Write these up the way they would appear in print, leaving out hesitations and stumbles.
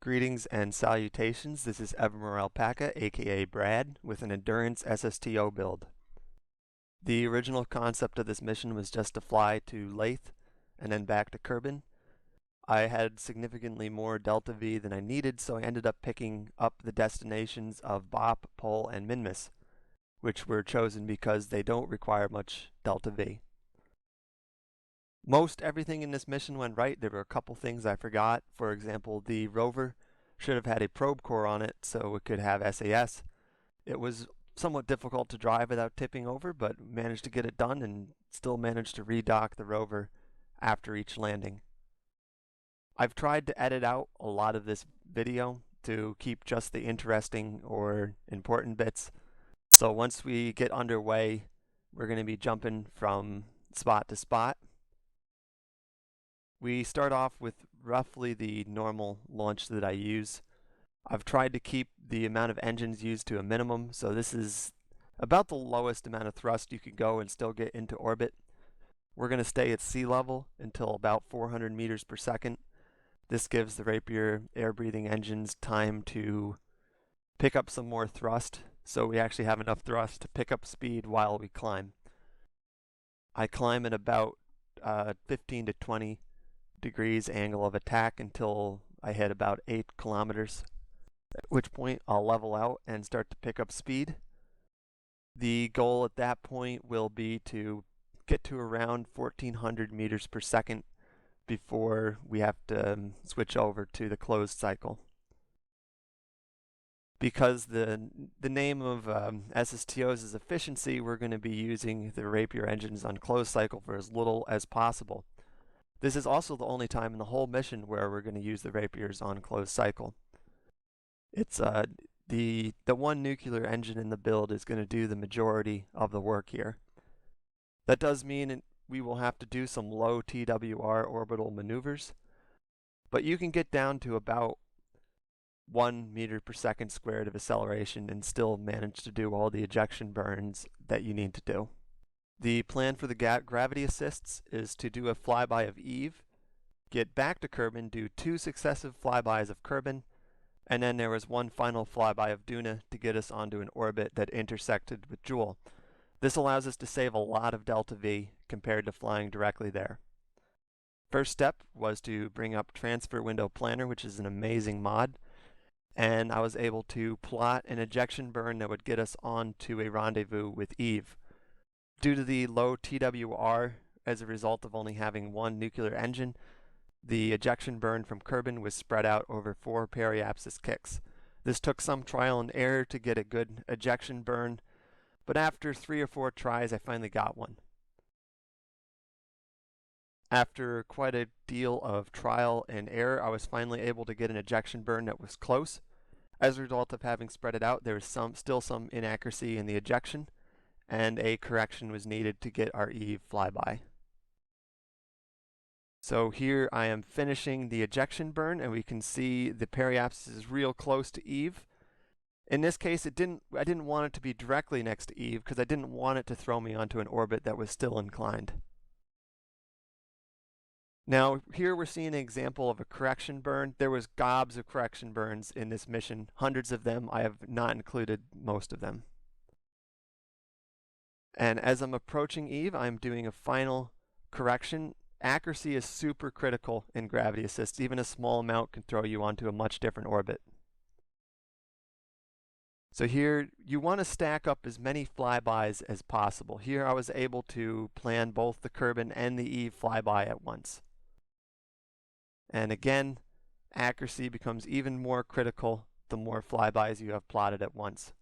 Greetings and salutations, this is Evermore Alpaca, aka Brad, with an Endurance SSTO build. The original concept of this mission was just to fly to Laythe and then back to Kerbin. I had significantly more delta V than I needed, so I ended up picking up the destinations of Bop, Pol, and Minmus, which were chosen because they don't require much delta V. Most everything in this mission went right. There were a couple things I forgot. For example, the rover should have had a probe core on it so it could have SAS. It was somewhat difficult to drive without tipping over, but managed to get it done and still managed to redock the rover after each landing. I've tried to edit out a lot of this video to keep just the interesting or important bits. So once we get underway, we're going to be jumping from spot to spot. We start off with roughly the normal launch that I use. I've tried to keep the amount of engines used to a minimum, so this is about the lowest amount of thrust you could go and still get into orbit. We're going to stay at sea level until about 400 meters per second. This gives the Rapier air-breathing engines time to pick up some more thrust, so we actually have enough thrust to pick up speed while we climb. I climb at about 15 to 20 degrees angle of attack until I hit about 8 kilometers, at which point I'll level out and start to pick up speed. The goal at that point will be to get to around 1400 meters per second before we have to switch over to the closed cycle. Because the name of SSTOs is efficiency, we're going to be using the Rapier engines on closed cycle for as little as possible. This is also the only time in the whole mission where we're going to use the Rapiers on closed cycle. It's the one nuclear engine in the build is going to do the majority of the work here. That does mean we will have to do some low TWR orbital maneuvers, but you can get down to about 1 meter per second squared of acceleration and still manage to do all the ejection burns that you need to do. The plan for the gravity assists is to do a flyby of Eve, get back to Kerbin, do 2 successive flybys of Kerbin, and then there was one final flyby of Duna to get us onto an orbit that intersected with Jool. This allows us to save a lot of delta V compared to flying directly there. First step was to bring up Transfer Window Planner, which is an amazing mod, and I was able to plot an ejection burn that would get us onto a rendezvous with Eve. Due to the low TWR as a result of only having one nuclear engine, the ejection burn from Kerbin was spread out over 4 periapsis kicks. This took some trial and error to get a good ejection burn, but after 3 or 4 tries I finally got one. After quite a deal of trial and error, I was finally able to get an ejection burn that was close. As a result of having spread it out, there was still some inaccuracy in the ejection, and a correction was needed to get our Eve flyby. So here I am finishing the ejection burn, and we can see the periapsis is real close to Eve. In this case, I didn't want it to be directly next to Eve because I didn't want it to throw me onto an orbit that was still inclined. Now here we're seeing an example of a correction burn. There was gobs of correction burns in this mission, hundreds of them. I have not included most of them. And as I'm approaching Eve, I'm doing a final correction. Accuracy is super critical in gravity assists. Even a small amount can throw you onto a much different orbit. So here, you want to stack up as many flybys as possible. Here I was able to plan both the Kerbin and the Eve flyby at once. And again, accuracy becomes even more critical the more flybys you have plotted at once.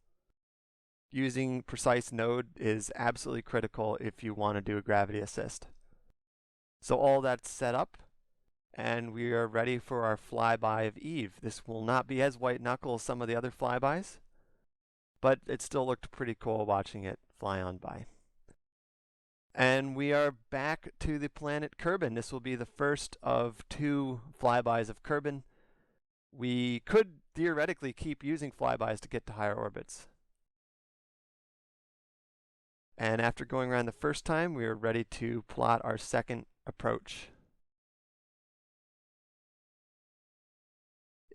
Using precise node is absolutely critical if you want to do a gravity assist. So all that's set up, and we are ready for our flyby of Eve. This will not be as white knuckle as some of the other flybys, but it still looked pretty cool watching it fly on by. And we are back to the planet Kerbin. This will be the first of 2 flybys of Kerbin. We could theoretically keep using flybys to get to higher orbits. And after going around the first time, we are ready to plot our second approach.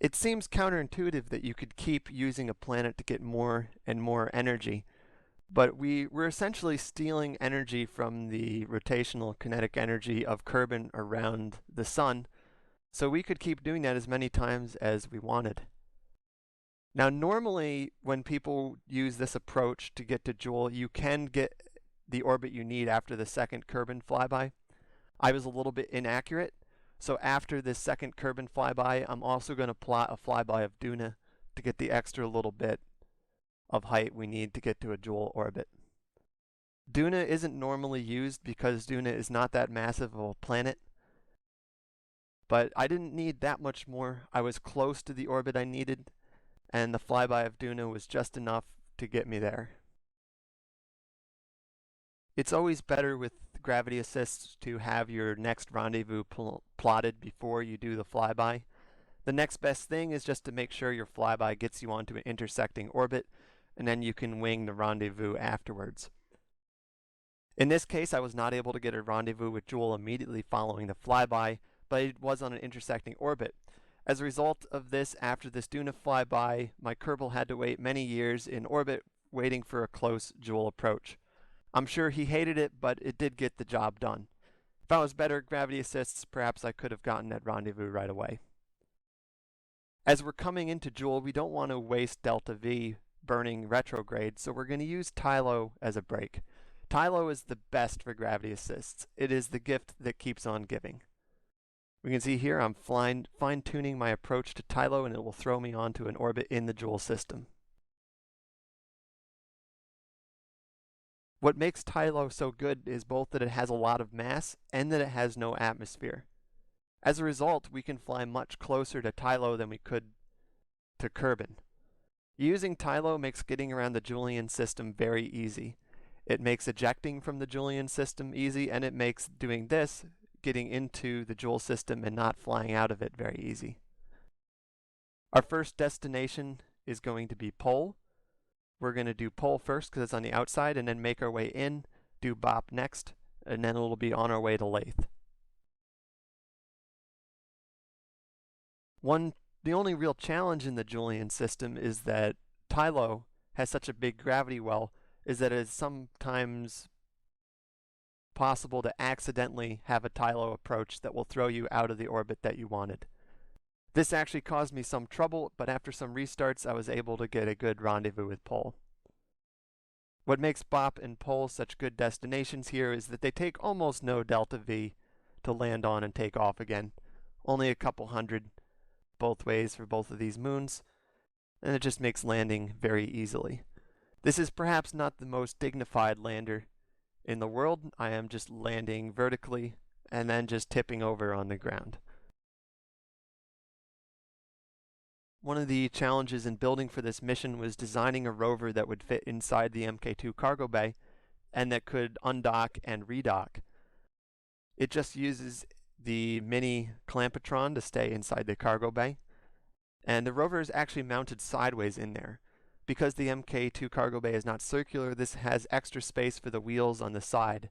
It seems counterintuitive that you could keep using a planet to get more and more energy, but we're essentially stealing energy from the rotational kinetic energy of Kerbin around the sun, so we could keep doing that as many times as we wanted. Now, normally, when people use this approach to get to Jool, you can get the orbit you need after the second Kerbin flyby. I was a little bit inaccurate, so after this second Kerbin flyby, I'm also going to plot a flyby of Duna to get the extra little bit of height we need to get to a Jool orbit. Duna isn't normally used because Duna is not that massive of a planet, but I didn't need that much more. I was close to the orbit I needed, and the flyby of Duna was just enough to get me there. It's always better with gravity assists to have your next rendezvous plotted before you do the flyby. The next best thing is just to make sure your flyby gets you onto an intersecting orbit, and then you can wing the rendezvous afterwards. In this case, I was not able to get a rendezvous with Jool immediately following the flyby, but it was on an intersecting orbit. As a result of this, after this Duna flyby, my Kerbal had to wait many years in orbit waiting for a close Jool approach. I'm sure he hated it, but it did get the job done. If I was better at gravity assists, perhaps I could have gotten that rendezvous right away. As we're coming into Jool, we don't want to waste delta V burning retrograde, so we're going to use Tylo as a brake. Tylo is the best for gravity assists. It is the gift that keeps on giving. We can see here I'm fine-tuning my approach to Tylo, and it will throw me onto an orbit in the Jool system. What makes Tylo so good is both that it has a lot of mass and that it has no atmosphere. As a result, we can fly much closer to Tylo than we could to Kerbin. Using Tylo makes getting around the Joolian system very easy. It makes ejecting from the Joolian system easy, and it makes doing this, getting into the Jool system and not flying out of it, very easy. Our first destination is going to be Pol. We're going to do Pol first because it's on the outside, and then make our way in, do Bop next, and then it'll be on our way to Laythe. The only real challenge in the Joolian system is that Tylo has such a big gravity well, is that it is sometimes possible to accidentally have a Tylo approach that will throw you out of the orbit that you wanted. This actually caused me some trouble, but after some restarts I was able to get a good rendezvous with Pol. What makes Bop and Pol such good destinations here is that they take almost no delta V to land on and take off again. Only a couple hundred both ways for both of these moons, and it just makes landing very easily. This is perhaps not the most dignified lander in the world. I am just landing vertically and then just tipping over on the ground. One of the challenges in building for this mission was designing a rover that would fit inside the Mk2 cargo bay and that could undock and redock. It just uses the mini clampetron to stay inside the cargo bay, and the rover is actually mounted sideways in there. Because the Mk2 cargo bay is not circular, this has extra space for the wheels on the side.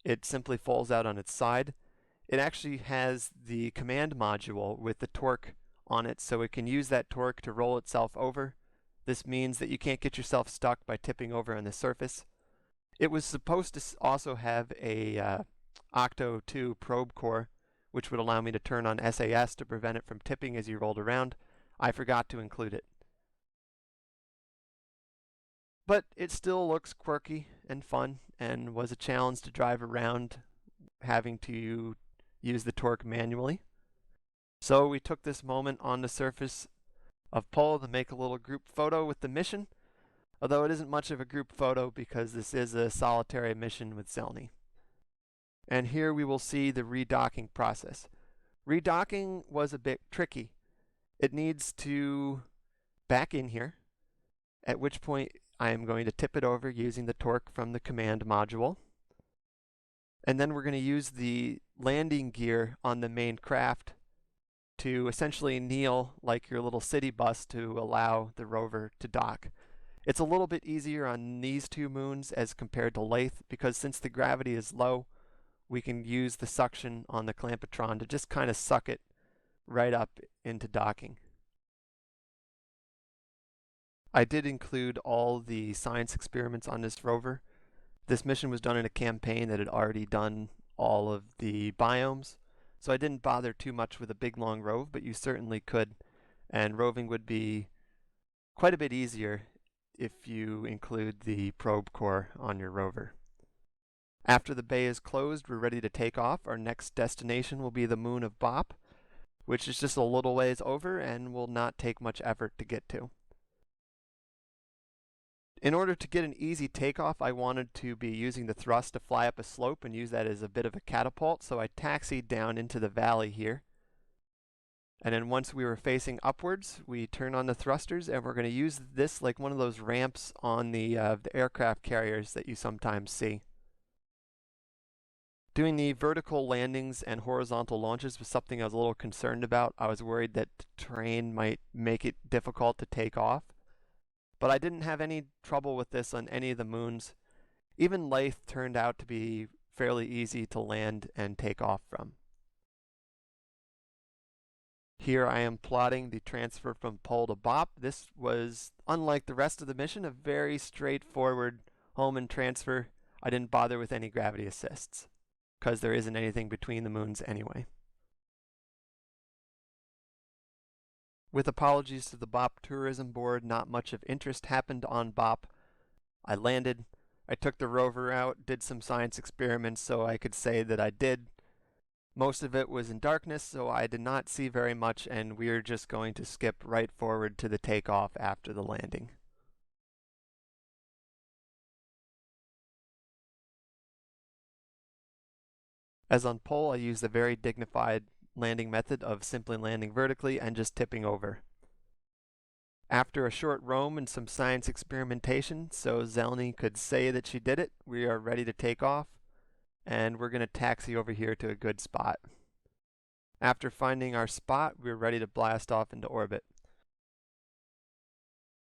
It simply folds out on its side. It actually has the command module with the torque on it, so it can use that torque to roll itself over. This means that you can't get yourself stuck by tipping over on the surface. It was supposed to also have a Octo 2 probe core, which would allow me to turn on SAS to prevent it from tipping as you rolled around. I forgot to include it. But it still looks quirky and fun, and was a challenge to drive around having to use the torque manually. So we took this moment on the surface of Pol to make a little group photo with the mission, although it isn't much of a group photo because this is a solitary mission with Zelny. And here we will see the redocking process. Redocking was a bit tricky. It needs to back in here, at which point I am going to tip it over using the torque from the command module. And then we're going to use the landing gear on the main craft to essentially kneel like your little city bus to allow the rover to dock. It's a little bit easier on these two moons as compared to Laythe, because since the gravity is low, we can use the suction on the clampetron to just kind of suck it right up into docking. I did include all the science experiments on this rover. This mission was done in a campaign that had already done all of the biomes, so I didn't bother too much with a big long rove, but you certainly could, and roving would be quite a bit easier if you include the probe core on your rover. After the bay is closed, we're ready to take off. Our next destination will be the moon of Bop, which is just a little ways over and will not take much effort to get to. In order to get an easy takeoff, I wanted to be using the thrust to fly up a slope and use that as a bit of a catapult, so I taxied down into the valley here. And then once we were facing upwards, we turn on the thrusters, and we're going to use this like one of those ramps on the aircraft carriers that you sometimes see. Doing the vertical landings and horizontal launches was something I was a little concerned about. I was worried that the terrain might make it difficult to take off. But I didn't have any trouble with this on any of the moons. Even Laythe turned out to be fairly easy to land and take off from. Here I am plotting the transfer from Pol to Bop. This was, unlike the rest of the mission, a very straightforward home and transfer. I didn't bother with any gravity assists, because there isn't anything between the moons anyway. With apologies to the Bop Tourism Board, not much of interest happened on Bop. I landed, I took the rover out, did some science experiments so I could say that I did. Most of it was in darkness, so I did not see very much, and we're just going to skip right forward to the takeoff after the landing. As on Pol, I used a very dignified landing method of simply landing vertically and just tipping over. After a short roam and some science experimentation, so Zelny could say that she did it, we are ready to take off, and we're going to taxi over here to a good spot. After finding our spot, we're ready to blast off into orbit.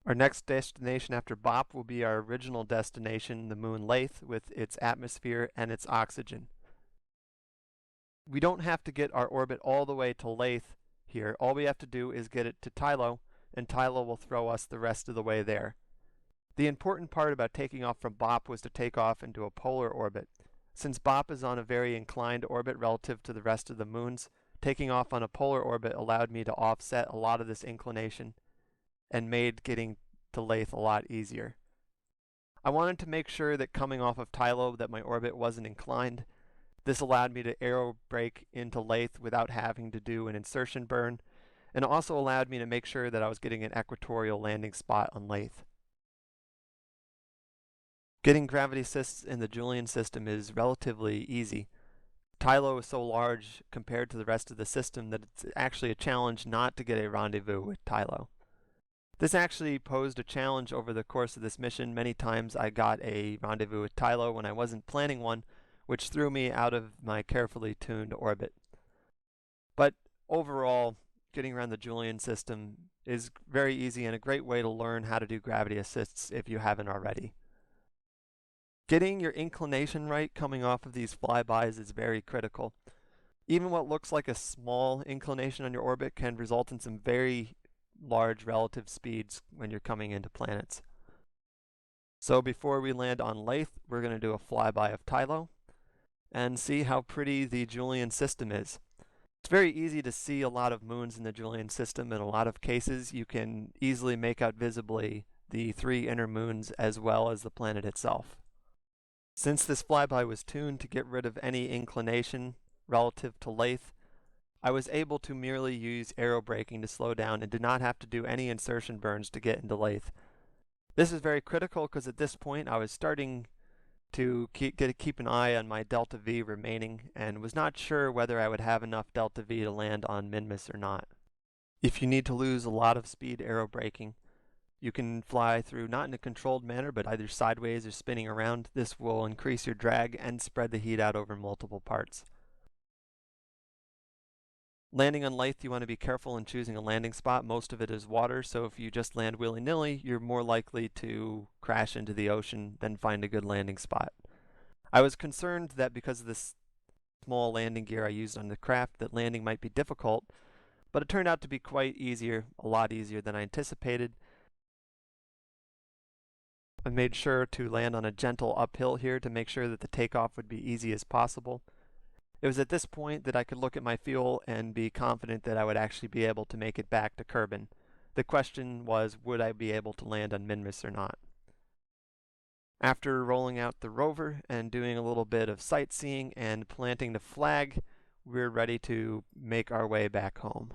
Our next destination after Bop will be our original destination, the moon Laythe, with its atmosphere and its oxygen. We don't have to get our orbit all the way to Laythe here. All we have to do is get it to Tylo, and Tylo will throw us the rest of the way there. The important part about taking off from Bop was to take off into a polar orbit. Since Bop is on a very inclined orbit relative to the rest of the moons, taking off on a polar orbit allowed me to offset a lot of this inclination and made getting to Laythe a lot easier. I wanted to make sure that coming off of Tylo that my orbit wasn't inclined. This allowed me to aero brake into Laythe without having to do an insertion burn, and also allowed me to make sure that I was getting an equatorial landing spot on Laythe. Getting gravity assists in the Julian system is relatively easy. Tylo is so large compared to the rest of the system that it's actually a challenge not to get a rendezvous with Tylo. This actually posed a challenge over the course of this mission. Many times I got a rendezvous with Tylo when I wasn't planning one, which threw me out of my carefully tuned orbit. But overall, getting around the Julian system is very easy and a great way to learn how to do gravity assists if you haven't already. Getting your inclination right coming off of these flybys is very critical. Even what looks like a small inclination on your orbit can result in some very large relative speeds when you're coming into planets. So before we land on Laythe, we're going to do a flyby of Tylo and see how pretty the Julian system is. It's very easy to see a lot of moons in the Julian system. In a lot of cases, you can easily make out visibly the 3 inner moons as well as the planet itself. Since this flyby was tuned to get rid of any inclination relative to Laythe, I was able to merely use aero braking to slow down and did not have to do any insertion burns to get into Laythe. This is very critical because at this point I was starting to keep an eye on my delta V remaining and was not sure whether I would have enough delta V to land on Minmus or not. If you need to lose a lot of speed aero braking, you can fly through not in a controlled manner, but either sideways or spinning around. This will increase your drag and spread the heat out over multiple parts. Landing on Laythe, you want to be careful in choosing a landing spot. Most of it is water, so if you just land willy-nilly, you're more likely to crash into the ocean than find a good landing spot. I was concerned that because of this small landing gear I used on the craft, that landing might be difficult, but it turned out to be quite easier, a lot easier than I anticipated. I made sure to land on a gentle uphill here to make sure that the takeoff would be easy as possible. It was at this point that I could look at my fuel and be confident that I would actually be able to make it back to Kerbin. The question was, would I be able to land on Minmus or not? After rolling out the rover and doing a little bit of sightseeing and planting the flag, we're ready to make our way back home.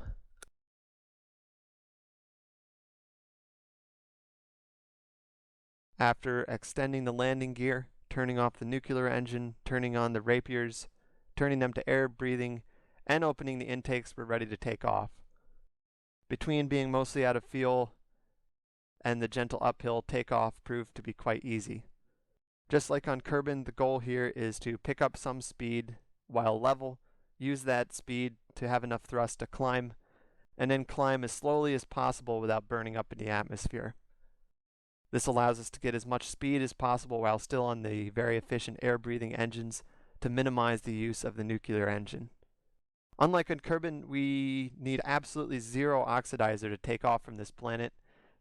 After extending the landing gear, turning off the nuclear engine, turning on the rapiers, turning them to air breathing, and opening the intakes, we're ready to take off. Between being mostly out of fuel and the gentle uphill, takeoff proved to be quite easy. Just like on Kerbin, the goal here is to pick up some speed while level, use that speed to have enough thrust to climb, and then climb as slowly as possible without burning up in the atmosphere. This allows us to get as much speed as possible while still on the very efficient air-breathing engines to minimize the use of the nuclear engine. Unlike on Kerbin, we need absolutely zero oxidizer to take off from this planet.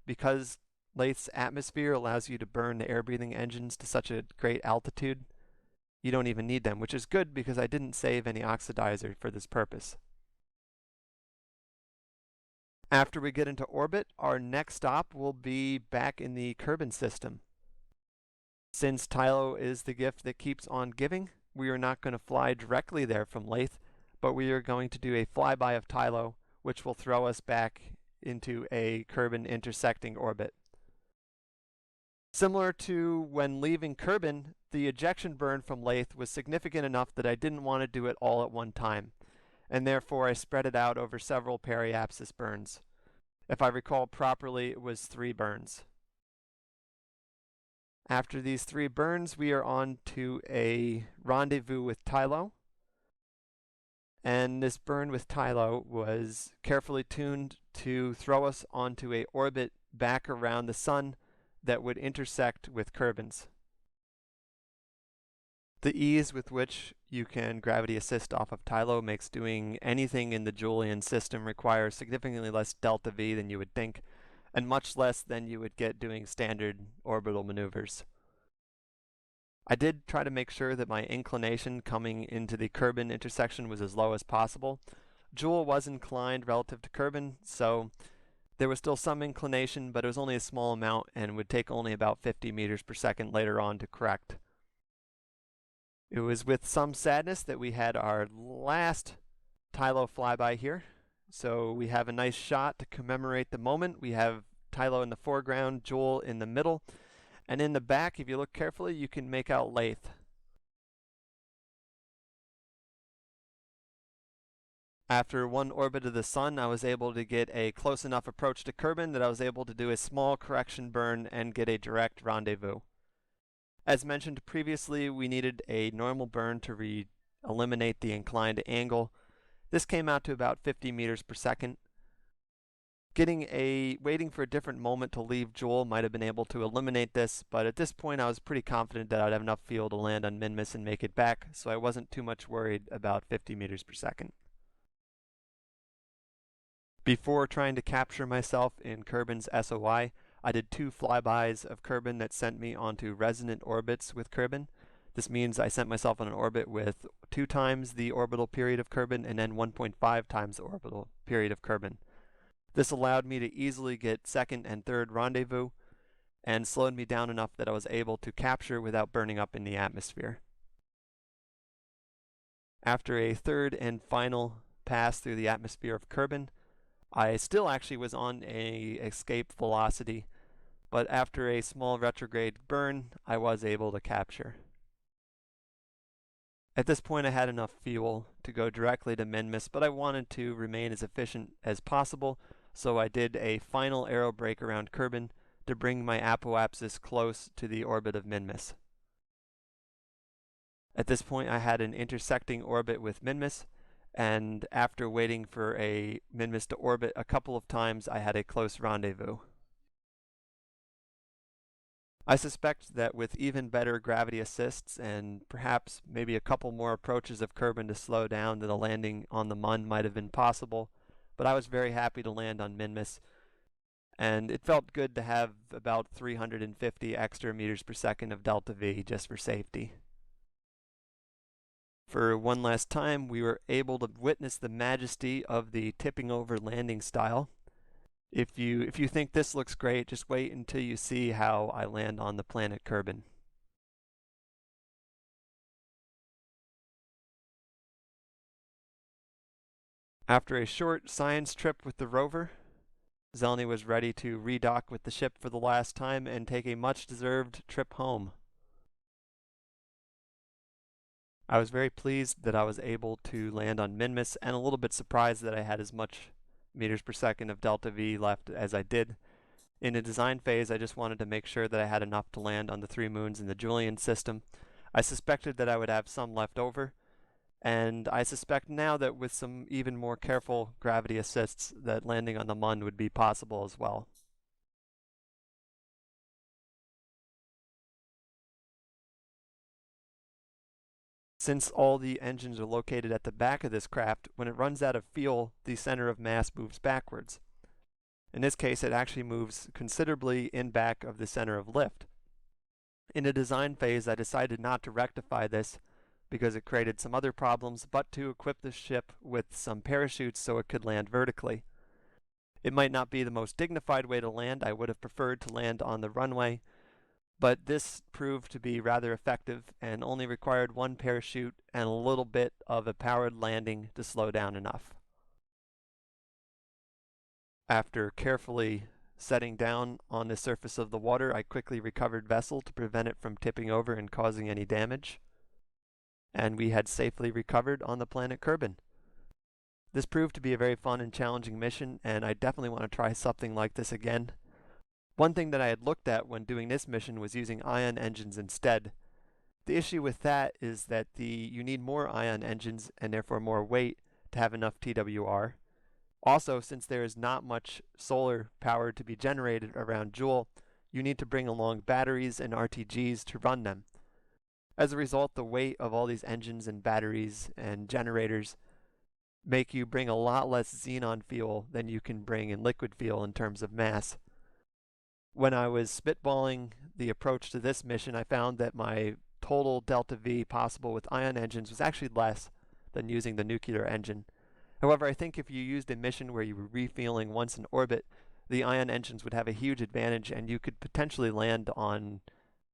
Because Laythe's atmosphere allows you to burn the air-breathing engines to such a great altitude, you don't even need them, which is good because I didn't save any oxidizer for this purpose. After we get into orbit, our next stop will be back in the Kerbin system. Since Tylo is the gift that keeps on giving, we are not going to fly directly there from Laythe, but we are going to do a flyby of Tylo, which will throw us back into a Kerbin intersecting orbit. Similar to when leaving Kerbin, the ejection burn from Laythe was significant enough that I didn't want to do it all at one time, and therefore I spread it out over several periapsis burns. If I recall properly, it was 3 burns. After these 3 burns, we are on to a rendezvous with Tylo. And this burn with Tylo was carefully tuned to throw us onto an orbit back around the sun that would intersect with Kerbin's. The ease with which you can gravity assist off of Tylo makes doing anything in the Joolian system require significantly less delta V than you would think, and much less than you would get doing standard orbital maneuvers. I did try to make sure that my inclination coming into the Kerbin intersection was as low as possible. Jool was inclined relative to Kerbin, so there was still some inclination, but it was only a small amount and would take only about 50 meters per second later on to correct. It was with some sadness that we had our last Tylo flyby here. So we have a nice shot to commemorate the moment. We have Tylo in the foreground, Jool in the middle, and in the back, if you look carefully, you can make out Laythe. After one orbit of the sun, I was able to get a close enough approach to Kerbin that I was able to do a small correction burn and get a direct rendezvous. As mentioned previously, we needed a normal burn to eliminate the inclined angle. This came out to about 50 meters per second. Waiting for a different moment to leave Jool might have been able to eliminate this, but at this point I was pretty confident that I'd have enough fuel to land on Minmus and make it back, so I wasn't too much worried about 50 meters per second. Before trying to capture myself in Kerbin's SOI, I did 2 flybys of Kerbin that sent me onto resonant orbits with Kerbin. This means I sent myself on an orbit with 2 times the orbital period of Kerbin and then 1.5 times the orbital period of Kerbin. This allowed me to easily get second and third rendezvous and slowed me down enough that I was able to capture without burning up in the atmosphere. After a third and final pass through the atmosphere of Kerbin, I still actually was on a escape velocity, but after a small retrograde burn, I was able to capture. At this point I had enough fuel to go directly to Minmus, but I wanted to remain as efficient as possible, so I did a final aero brake around Kerbin to bring my apoapsis close to the orbit of Minmus. At this point I had an intersecting orbit with Minmus, and after waiting for a Minmus to orbit a couple of times, I had a close rendezvous. I suspect that with even better gravity assists and perhaps maybe a couple more approaches of Kerbin to slow down, that a landing on the Mun might have been possible, but I was very happy to land on Minmus, and it felt good to have about 350 extra meters per second of delta V just for safety. For one last time, we were able to witness the majesty of the tipping over landing style. If you think this looks great, just wait until you see how I land on the planet Kerbin. After a short science trip with the rover, Zelny was ready to redock with the ship for the last time and take a much-deserved trip home. I was very pleased that I was able to land on Minmus and a little bit surprised that I had as much meters per second of delta V left as I did. In the design phase, I just wanted to make sure that I had enough to land on the 3 moons in the Julian system. I suspected that I would have some left over, and I suspect now that with some even more careful gravity assists that landing on the Mun would be possible as well. Since all the engines are located at the back of this craft, when it runs out of fuel, the center of mass moves backwards. In this case, it actually moves considerably in back of the center of lift. In the design phase, I decided not to rectify this because it created some other problems, but to equip the ship with some parachutes so it could land vertically. It might not be the most dignified way to land. I would have preferred to land on the runway, but this proved to be rather effective and only required 1 parachute and a little bit of a powered landing to slow down enough. After carefully setting down on the surface of the water, I quickly recovered vessel to prevent it from tipping over and causing any damage, and we had safely recovered on the planet Kerbin. This proved to be a very fun and challenging mission, and I definitely want to try something like this again. One thing that I had looked at when doing this mission was using ion engines instead. The issue with that is that you need more ion engines and therefore more weight to have enough TWR. Also, since there is not much solar power to be generated around Jool, you need to bring along batteries and RTGs to run them. As a result, the weight of all these engines and batteries and generators make you bring a lot less xenon fuel than you can bring in liquid fuel in terms of mass. When I was spitballing the approach to this mission, I found that my total delta V possible with ion engines was actually less than using the nuclear engine. However, I think if you used a mission where you were refueling once in orbit, the ion engines would have a huge advantage and you could potentially land on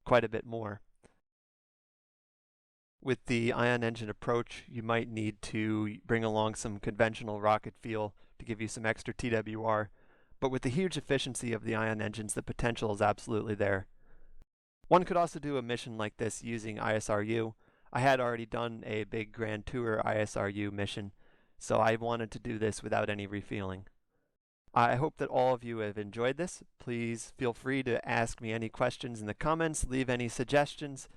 quite a bit more. With the ion engine approach, you might need to bring along some conventional rocket fuel to give you some extra TWR, but with the huge efficiency of the ion engines, the potential is absolutely there. One could also do a mission like this using ISRU. I had already done a big Grand Tour ISRU mission, so I wanted to do this without any refueling. I hope that all of you have enjoyed this. Please feel free to ask me any questions in the comments, leave any suggestions.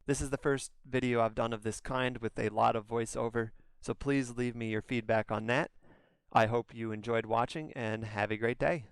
This is the first video I've done of this kind with a lot of voiceover, so please leave me your feedback on that. I hope you enjoyed watching and have a great day.